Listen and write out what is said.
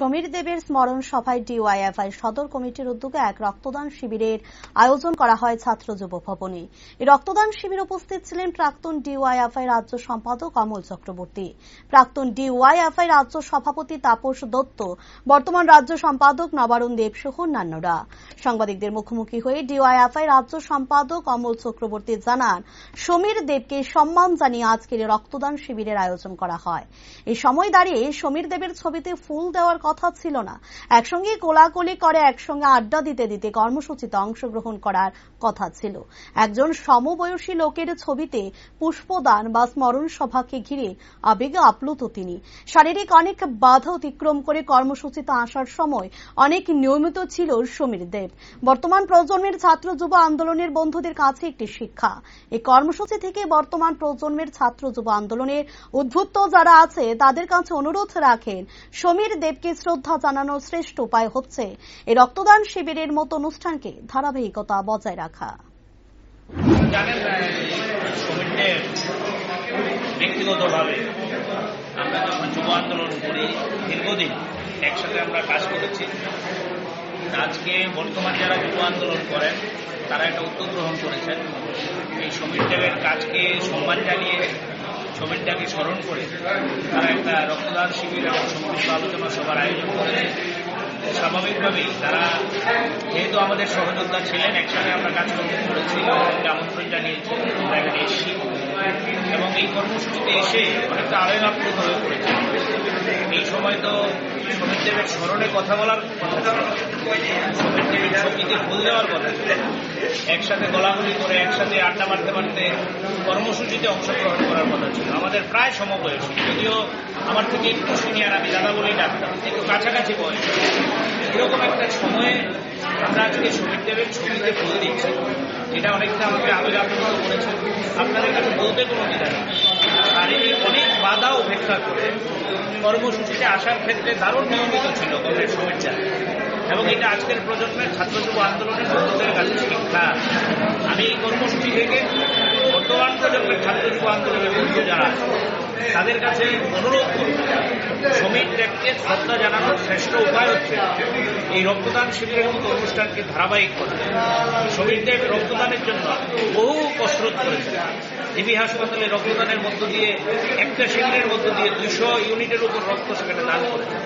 সমীর দেবের স্মরণ সভায় ডিওয়াইএফআই সদর কমিটির উদ্যোগে এক রক্তদান শিবিরের আয়োজন করা হয় ছাত্র যুব ভবনে। এই রক্তদান শিবিরে উপস্থিত ছিলেন প্রাক্তন ডিওয়াইএফআই রাজ্য সম্পাদক অমল চক্রবর্তী, প্রাক্তন ডিওয়াইএফআই রাজ্য সভাপতি তাপস দত্ত, বর্তমান রাজ্য সম্পাদক নবারুণ দেব সহ অন্যান্যরা। সাংবাদিকদের মুখোমুখি হয়ে ডিওয়াইএফআই রাজ্য সম্পাদক অমল চক্রবর্তী জানান, সমীর দেবকে সম্মান জানিয়ে আজকের রক্তদান শিবিরের আয়োজন করা হয়। এই সময় দাঁড়িয়ে সমীর দেবের ছবিতে ফুল দেওয়ার কথা ছিল না, একসঙ্গে কোলাকুলি করে একসঙ্গে আড্ডা দিতে দিতে কর্মসূচিতে অংশগ্রহণ করার কথা ছিল। একজন সমবয়সী লোকের ছবিতে পুষ্পদান বা স্মরণ সভাকে ঘিরে আবেগে আপ্লুত তিনি। শারীরিক অনেক বাধা অতিক্রম করে কর্মসূচিতে আসার সময় অনেক নিয়মিত ছিল সমীর দেব। বর্তমান প্রজন্মের ছাত্র যুব আন্দোলনের বন্ধুদের কাছে একটি শিক্ষা। এই কর্মসূচি থেকে বর্তমান প্রজন্মের ছাত্র যুব আন্দোলনের উদ্বুদ্ধ যারা আছে তাদের কাছে অনুরোধ রাখেন, সমীর দেবকে শ্রদ্ধা জানানোর শ্রেষ্ঠ উপায় হচ্ছে এই রক্তদান শিবিরের মতো অনুষ্ঠানকে ধারাবাহিকতা বজায় রাখা। ব্যক্তিগতভাবে আমরা যখন যুব আন্দোলন করি, দীর্ঘদিন একসাথে আমরা কাজ করেছি। আজকে বর্তমান যারা যুব আন্দোলন করেন তারা একটা উদ্যোগ গ্রহণ করেছেন। এই সমীর দেবের কাজকে সম্মান জানিয়ে সমীর দেবকে স্মরণ করে তারা একটা রক্তদান শিবির এবং সমৃদ্ধ আলোচনা সভার আয়োজন করেছে। স্বাভাবিকভাবেই তারা যেহেতু আমাদের সহযোদ্ধা ছিলেন, একসাথে আমরা কাজ করতে করেছি, আমন্ত্রণ জানিয়েছি, আমরা এখানে এসেছি এবং এই কর্মসূচিতে এসে অনেকটা আবেগ আপ্লুত হয়ে পড়েছে। এই সময় তো সমীর দেবের স্মরণে কথা বলার কথা ছিল, সমীর দেবের ছবিতে ফুল দেওয়ার কথা ছিল, একসাথে গলাগলি করে একসাথে আড্ডা মারতে মারতে কর্মসূচিতে অংশগ্রহণ করার কথা ছিল। আমাদের প্রায় সমবয়সী, যদিও আমার থেকে একটু সিনিয়র, আমি দাদা বলেই ডাকতাম, একটু কাছাকাছি বয়স। এরকম একটা সময়ে আমরা আজকে সমীর দেবের ছবিতে ফুল দিচ্ছি, এটা অনেকটা আমাকে আবেগ আপ্লুত করেছে। আপনাদের কাছে বলতে কোনো দ্বিধা নেই, শারীরিক অনেক বাধা উপেক্ষা করে কর্মসূচিতে আসার ক্ষেত্রে দারুণ নিয়মিত ছিল কমরেড সমীর দেব, এবং এটা আজকের প্রজন্মের ছাত্র যুব আন্দোলনের বন্ধুদের কাছে শিক্ষা। আমি এই কর্মসূচি থেকে বর্তমান প্রজন্মের ছাত্র যুব আন্দোলনের বন্ধু যারা তাদের কাছে অনুরোধ করব, সমীর দেবকে শ্রদ্ধা জানানোর শ্রেষ্ঠ উপায় হচ্ছে এই রক্তদান শিবিরের মতো অনুষ্ঠানকে ধারাবাহিক করা। সমীর দেব রক্তদানের জন্য বহু কসরত করেছে। জিবি হাসপাতালে রক্তদানের মধ্য দিয়ে একটা শিবিরের মধ্য দিয়ে 200 ইউনিটের উপর রক্ত সেখানে দান করেছে।